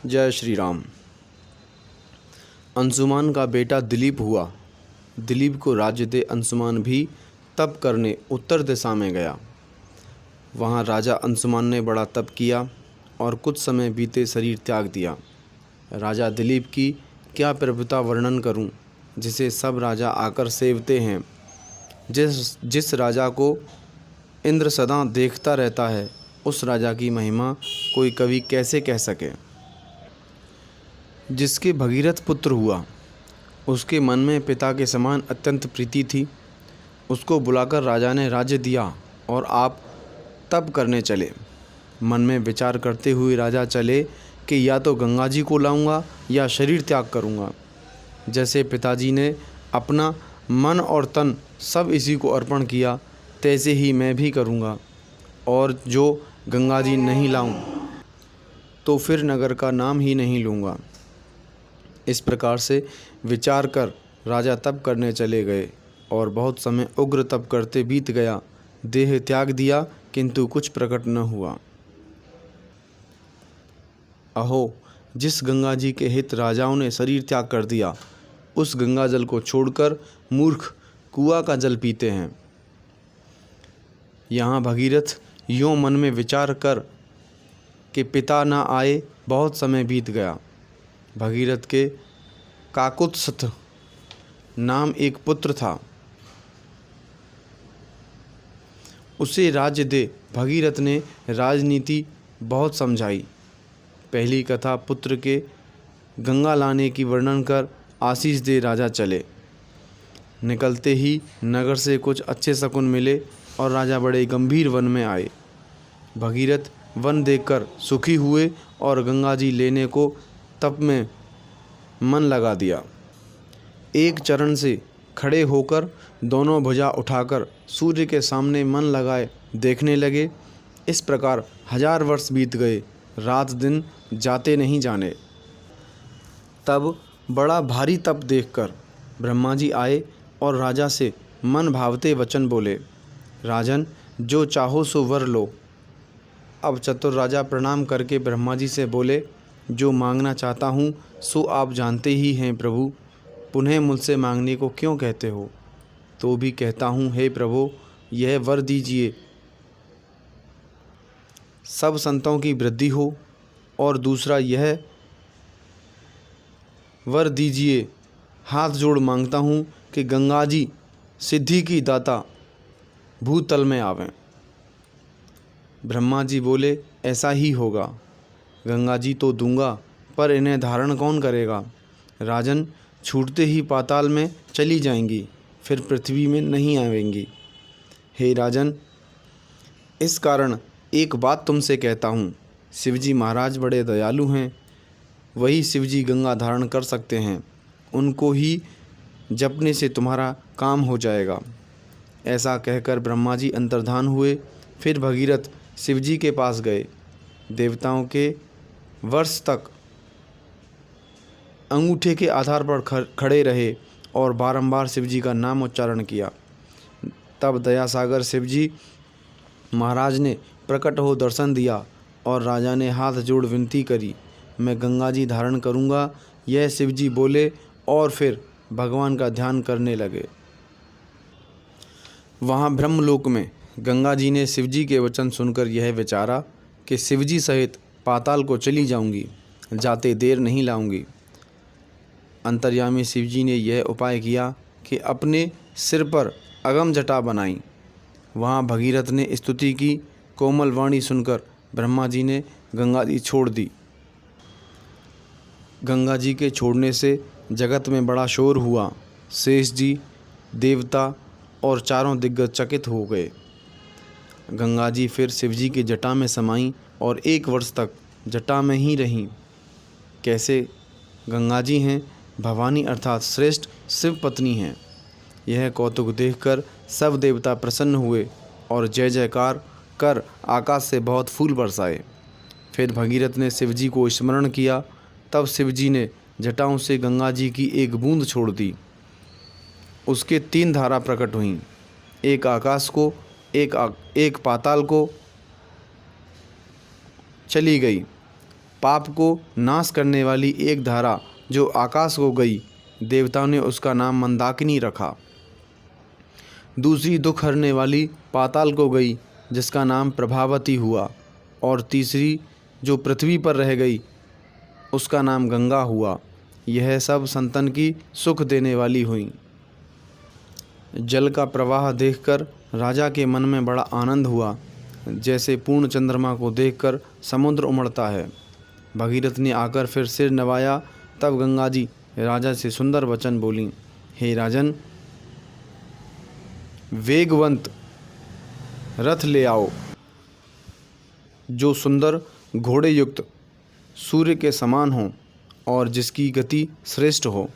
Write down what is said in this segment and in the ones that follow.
जय श्री राम। अंशुमान का बेटा दिलीप हुआ। दिलीप को राज्य दे अंशुमान भी तप करने उत्तर दिशा में गया। वहाँ राजा अंशुमान ने बड़ा तप किया और कुछ समय बीते शरीर त्याग दिया। राजा दिलीप की क्या प्रभुता वर्णन करूं, जिसे सब राजा आकर सेवते हैं। जिस राजा को इंद्र सदा देखता रहता है, उस राजा की महिमा कोई कवि कैसे कह सके। जिसके भगीरथ पुत्र हुआ, उसके मन में पिता के समान अत्यंत प्रीति थी। उसको बुलाकर राजा ने राज्य दिया और आप तप करने चले। मन में विचार करते हुए राजा चले कि या तो गंगा जी को लाऊंगा या शरीर त्याग करूंगा। जैसे पिताजी ने अपना मन और तन सब इसी को अर्पण किया, तैसे ही मैं भी करूंगा। और जो गंगा जी नहीं लाऊं तो फिर नगर का नाम ही नहीं लूँगा। इस प्रकार से विचार कर राजा तप करने चले गए और बहुत समय उग्र तप करते बीत गया। देह त्याग दिया किंतु कुछ प्रकट न हुआ। अहो, जिस गंगा जी के हित राजाओं ने शरीर त्याग कर दिया, उस गंगा जल को छोड़कर मूर्ख कुआं का जल पीते हैं। यहाँ भगीरथ यों मन में विचार कर कि पिता न आए, बहुत समय बीत गया। भगीरथ के काकुत्स्थ नाम एक पुत्र था, उसे राज्य दे। भगीरथ ने राजनीति बहुत समझाई। पहली कथा पुत्र के गंगा लाने की वर्णन कर आशीष दे राजा चले। निकलते ही नगर से कुछ अच्छे शकुन मिले और राजा बड़े गंभीर वन में आए। भगीरथ वन देखकर सुखी हुए और गंगा जी लेने को तप में मन लगा दिया। एक चरण से खड़े होकर दोनों भुजा उठाकर सूर्य के सामने मन लगाए देखने लगे। इस प्रकार 1000 वर्ष बीत गए, रात दिन जाते नहीं जाने। तब बड़ा भारी तप देखकर ब्रह्मा जी आए और राजा से मन भावते वचन बोले, राजन, जो चाहो सो वर लो। अब चतुर राजा प्रणाम करके ब्रह्मा जी से बोले, जो मांगना चाहता हूँ सो आप जानते ही हैं प्रभु, पुनः मुझसे मांगने को क्यों कहते हो। तो भी कहता हूँ, हे प्रभु, यह वर दीजिए, सब संतों की वृद्धि हो। और दूसरा यह वर दीजिए, हाथ जोड़ मांगता हूँ कि गंगा जी सिद्धि की दाता भूतल में आवें। ब्रह्मा जी बोले, ऐसा ही होगा। गंगा जी तो दूंगा, पर इन्हें धारण कौन करेगा। राजन, छूटते ही पाताल में चली जाएंगी, फिर पृथ्वी में नहीं आवेंगी। हे राजन, इस कारण एक बात तुमसे कहता हूँ, शिवजी महाराज बड़े दयालु हैं। वही शिवजी गंगा धारण कर सकते हैं। उनको ही जपने से तुम्हारा काम हो जाएगा। ऐसा कहकर ब्रह्मा जी अंतर्धान हुए। फिर भगीरथ शिवजी के पास गए। देवताओं के वर्ष तक अंगूठे के आधार पर खड़े रहे और बारंबार शिवजी का नाम उच्चारण किया। तब दयासागर शिवजी महाराज ने प्रकट हो दर्शन दिया और राजा ने हाथ जोड़ विनती करी, मैं गंगा जी धारण करूँगा। यह शिवजी बोले और फिर भगवान का ध्यान करने लगे। वहाँ ब्रह्मलोक में गंगा जी ने शिवजी के वचन सुनकर यह विचारा कि शिवजी सहित पाताल को चली जाऊंगी, जाते देर नहीं लाऊंगी। अंतर्यामी शिवजी ने यह उपाय किया कि अपने सिर पर अगम जटा बनाई। वहाँ भगीरथ ने स्तुति की। कोमल वाणी सुनकर ब्रह्मा जी ने गंगा जी छोड़ दी। गंगा जी के छोड़ने से जगत में बड़ा शोर हुआ। शेष जी, देवता और चारों दिग्गज चकित हो गए। गंगा जी फिर शिवजी की जटा में समाईं और 1 वर्ष तक जटा में ही रहीं। कैसे गंगा जी हैं, भवानी अर्थात श्रेष्ठ शिव पत्नी हैं। यह कौतुक देखकर सब देवता प्रसन्न हुए और जय जयकार कर आकाश से बहुत फूल बरसाए। फिर भगीरथ ने शिवजी को स्मरण किया। तब शिवजी ने जटाओं से गंगा जी की एक बूंद छोड़ दी। उसके 3 धारा प्रकट हुईं, एक आकाश को, एक पाताल को चली गई। पाप को नाश करने वाली एक धारा जो आकाश को गई, देवताओं ने उसका नाम मंदाकिनी रखा। दूसरी दुख हरने वाली पाताल को गई, जिसका नाम प्रभावती हुआ। और तीसरी जो पृथ्वी पर रह गई, उसका नाम गंगा हुआ। यह सब संतन की सुख देने वाली हुई। जल का प्रवाह देखकर राजा के मन में बड़ा आनंद हुआ, जैसे पूर्ण चंद्रमा को देखकर समुद्र उमड़ता है। भगीरथ ने आकर फिर सिर नवाया। तब गंगा जी राजा से सुंदर वचन बोली, हे राजन, वेगवंत रथ ले आओ, जो सुंदर घोड़े युक्त सूर्य के समान हो और जिसकी गति श्रेष्ठ हो।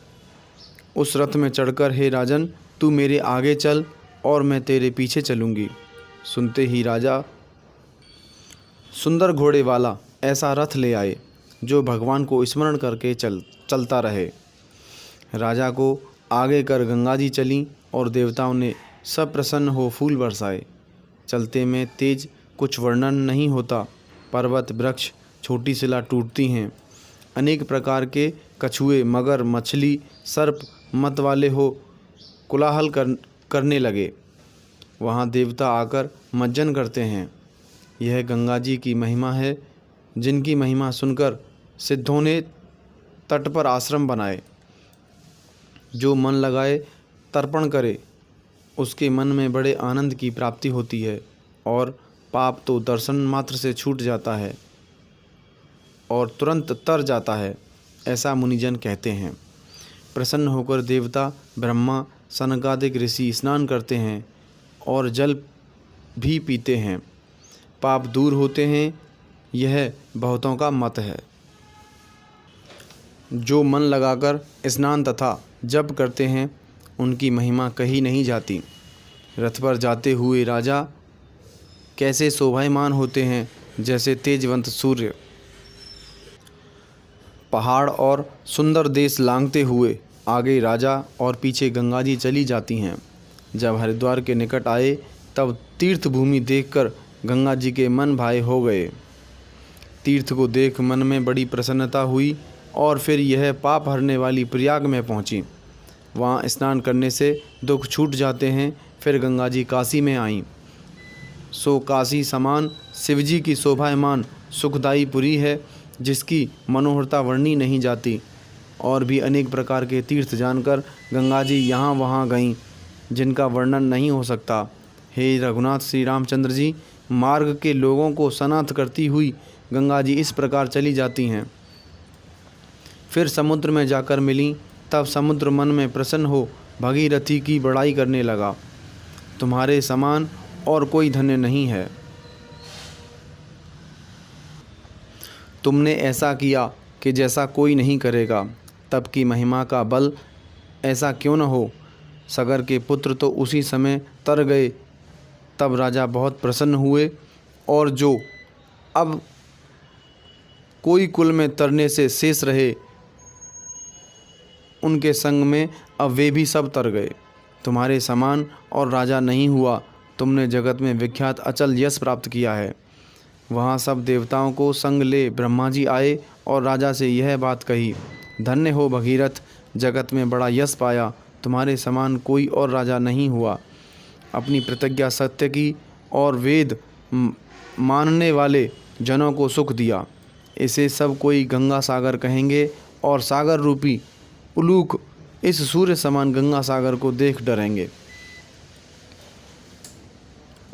उस रथ में चढ़कर हे राजन, तू मेरे आगे चल और मैं तेरे पीछे चलूँगी। सुनते ही राजा सुंदर घोड़े वाला ऐसा रथ ले आए जो भगवान को स्मरण करके चलता रहे। राजा को आगे कर गंगा जी चलीं और देवताओं ने सब प्रसन्न हो फूल बरसाए। चलते में तेज कुछ वर्णन नहीं होता। पर्वत, वृक्ष, छोटी शिला टूटती हैं। अनेक प्रकार के कछुए, मगर, मछली, सर्प मत वाले हो कोलाहल करने लगे। वहाँ देवता आकर मज्जन करते हैं। यह गंगा जी की महिमा है, जिनकी महिमा सुनकर सिद्धों ने तट पर आश्रम बनाए। जो मन लगाए तर्पण करे, उसके मन में बड़े आनंद की प्राप्ति होती है और पाप तो दर्शन मात्र से छूट जाता है और तुरंत तर जाता है, ऐसा मुनिजन कहते हैं। प्रसन्न होकर देवता, ब्रह्मा, सनकादिक ऋषि स्नान करते हैं और जल भी पीते हैं। पाप दूर होते हैं, यह बहुतों का मत है। जो मन लगाकर स्नान तथा जप करते हैं, उनकी महिमा कही नहीं जाती। रथ पर जाते हुए राजा कैसे शोभायमान होते हैं, जैसे तेजवंत सूर्य। पहाड़ और सुंदर देश लांघते हुए आगे राजा और पीछे गंगा जी चली जाती हैं। जब हरिद्वार के निकट आए, तब तीर्थ भूमि देखकर गंगा जी के मन भाए हो गए। तीर्थ को देख मन में बड़ी प्रसन्नता हुई और फिर यह पाप हरने वाली प्रयाग में पहुंची। वहाँ स्नान करने से दुख छूट जाते हैं। फिर गंगा जी काशी में आईं। सो काशी समान शिवजी की शोभायमान सुखदायी पुरी है, जिसकी मनोहरता वर्णी नहीं जाती। और भी अनेक प्रकार के तीर्थ जानकर गंगा जी यहाँ वहाँ गईं, जिनका वर्णन नहीं हो सकता। हे रघुनाथ श्री रामचंद्र जी, मार्ग के लोगों को सनाथ करती हुई गंगा जी इस प्रकार चली जाती हैं। फिर समुद्र में जाकर मिलीं। तब समुद्र मन में प्रसन्न हो भगीरथी की बड़ाई करने लगा, तुम्हारे समान और कोई धन्य नहीं है। तुमने ऐसा किया कि जैसा कोई नहीं करेगा। तब की महिमा का बल ऐसा क्यों न हो। सगर के पुत्र तो उसी समय तर गए। तब राजा बहुत प्रसन्न हुए और जो अब कोई कुल में तरने से शेष रहे, उनके संग में अब वे भी सब तर गए। तुम्हारे समान और राजा नहीं हुआ। तुमने जगत में विख्यात अचल यश प्राप्त किया है। वहाँ सब देवताओं को संग ले ब्रह्मा जी आए और राजा से यह बात कही, धन्य हो भगीरथ, जगत में बड़ा यश पाया। तुम्हारे समान कोई और राजा नहीं हुआ। अपनी प्रतिज्ञा सत्य की और वेद मानने वाले जनों को सुख दिया। इसे सब कोई गंगा सागर कहेंगे और सागर रूपी उलूक इस सूर्य समान गंगा सागर को देख डरेंगे।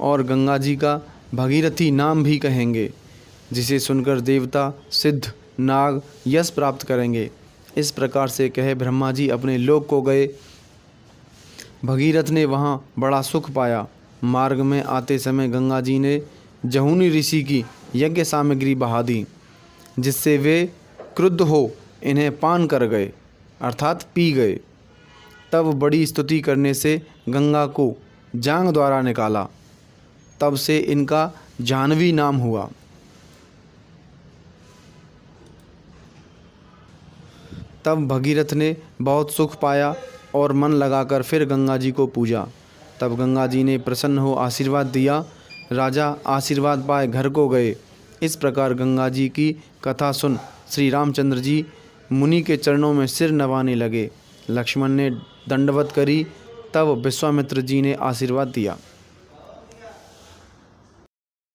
और गंगा जी का भगीरथी नाम भी कहेंगे, जिसे सुनकर देवता, सिद्ध, नाग यश प्राप्त करेंगे। इस प्रकार से कहे ब्रह्मा जी अपने लोक को गए। भगीरथ ने वहाँ बड़ा सुख पाया। मार्ग में आते समय गंगा जी ने जहुनी ऋषि की यज्ञ सामग्री बहा दी, जिससे वे क्रुद्ध हो इन्हें पान कर गए, अर्थात पी गए। तब बड़ी स्तुति करने से गंगा को जांग द्वारा निकाला। तब से इनका जाह्नवी नाम हुआ। तब भगीरथ ने बहुत सुख पाया और मन लगाकर फिर गंगा जी को पूजा। तब गंगा जी ने प्रसन्न हो आशीर्वाद दिया। राजा आशीर्वाद पाए घर को गए। इस प्रकार गंगा जी की कथा सुन श्री रामचंद्र जी मुनि के चरणों में सिर नवाने लगे। लक्ष्मण ने दंडवत करी, तब विश्वामित्र जी ने आशीर्वाद दिया।